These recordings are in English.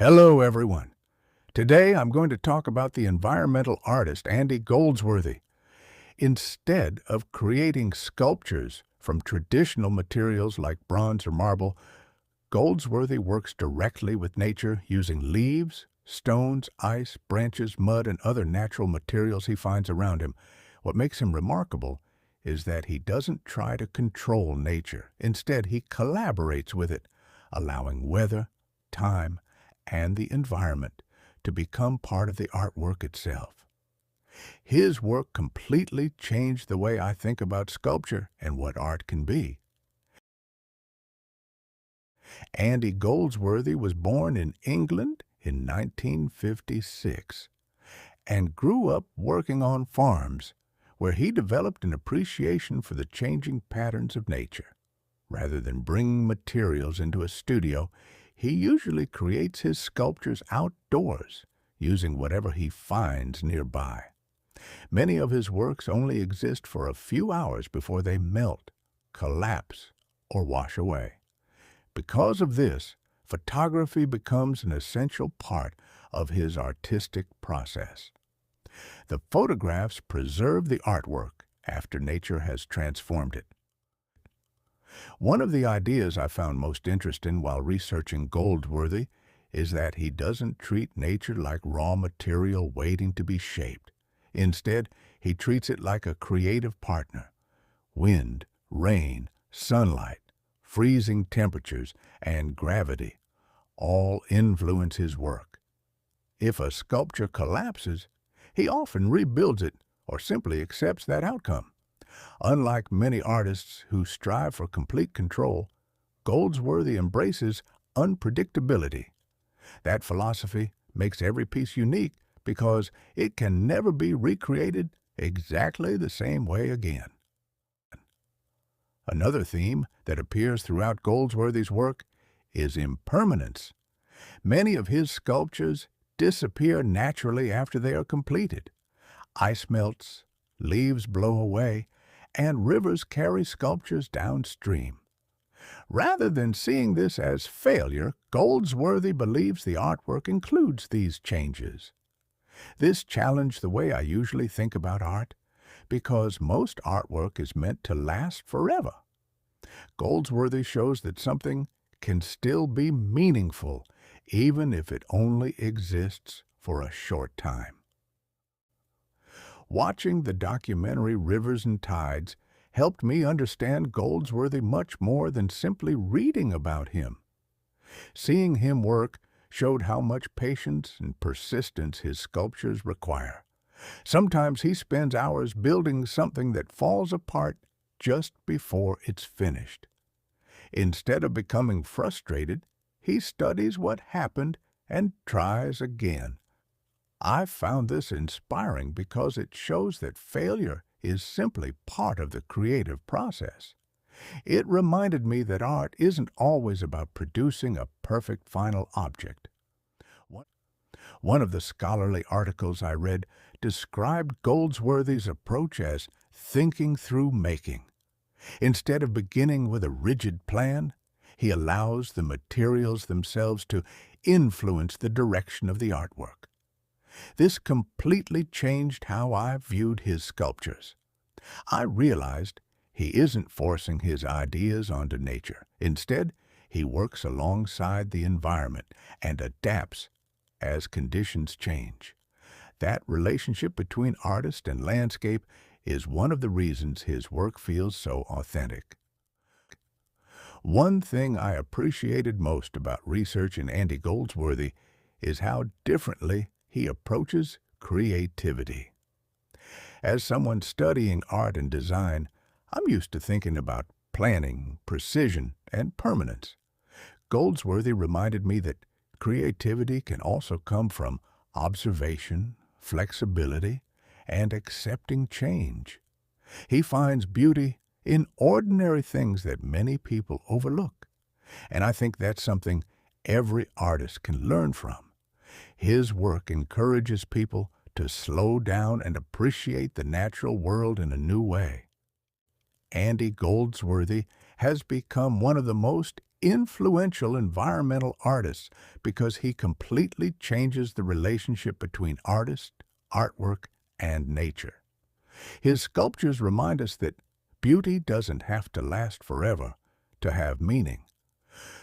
Hello, everyone. Today I'm going to talk about the environmental artist Andy Goldsworthy. Instead of creating sculptures from traditional materials like bronze or marble, Goldsworthy works directly with nature using leaves, stones, ice, branches, mud, and other natural materials he finds around him. What makes him remarkable is that he doesn't try to control nature. Instead, he collaborates with it, allowing weather, time, and the environment to become part of the artwork itself. His work completely changed the way I think about sculpture and what art can be. Andy Goldsworthy was born in England in 1956 and grew up working on farms where he developed an appreciation for the changing patterns of nature. Rather than bringing materials into a studio, he usually creates his sculptures outdoors, using whatever he finds nearby. Many of his works only exist for a few hours before they melt, collapse, or wash away. Because of this, photography becomes an essential part of his artistic process. The photographs preserve the artwork after nature has transformed it. One of the ideas I found most interesting while researching Goldsworthy is that he doesn't treat nature like raw material waiting to be shaped. Instead, he treats it like a creative partner. Wind, rain, sunlight, freezing temperatures, and gravity all influence his work. If a sculpture collapses, he often rebuilds it or simply accepts that outcome. Unlike many artists who strive for complete control, Goldsworthy embraces unpredictability. That philosophy makes every piece unique because it can never be recreated exactly the same way again. Another theme that appears throughout Goldsworthy's work is impermanence. Many of his sculptures disappear naturally after they are completed. Ice melts, leaves blow away, and rivers carry sculptures downstream. Rather than seeing this as failure, Goldsworthy believes the artwork includes these changes. This challenged the way I usually think about art, because most artwork is meant to last forever. Goldsworthy shows that something can still be meaningful, even if it only exists for a short time. Watching the documentary Rivers and Tides helped me understand Goldsworthy much more than simply reading about him. Seeing him work showed how much patience and persistence his sculptures require. Sometimes he spends hours building something that falls apart just before it's finished. Instead of becoming frustrated, he studies what happened and tries again. I found this inspiring because it shows that failure is simply part of the creative process. It reminded me that art isn't always about producing a perfect final object. One of the scholarly articles I read described Goldsworthy's approach as thinking through making. Instead of beginning with a rigid plan, he allows the materials themselves to influence the direction of the artwork. This completely changed how I viewed his sculptures. I realized he isn't forcing his ideas onto nature. Instead, he works alongside the environment and adapts as conditions change. That relationship between artist and landscape is one of the reasons his work feels so authentic. One thing I appreciated most about researching Andy Goldsworthy is how differently he approaches creativity. As someone studying art and design, I'm used to thinking about planning, precision, and permanence. Goldsworthy reminded me that creativity can also come from observation, flexibility, and accepting change. He finds beauty in ordinary things that many people overlook, and I think that's something every artist can learn from. His work encourages people to slow down and appreciate the natural world in a new way. Andy Goldsworthy has become one of the most influential environmental artist because he completely changes the relationship between artist, artwork, and nature. His sculptures remind us that beauty doesn't have to last forever to have meaning.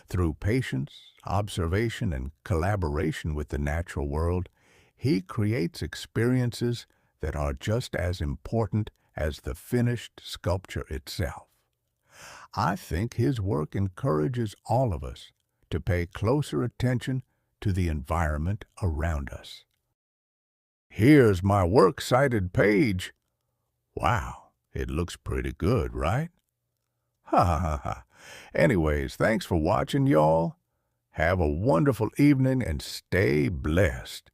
Through patience, observation, and collaboration with the natural world, he creates experiences that are just as important as the finished sculpture itself. I think his work encourages all of us to pay closer attention to the environment around us. Here's my works cited page. Wow, it looks pretty good, right? Ha ha ha ha. Anyways, thanks for watching, y'all. Have a wonderful evening and stay blessed.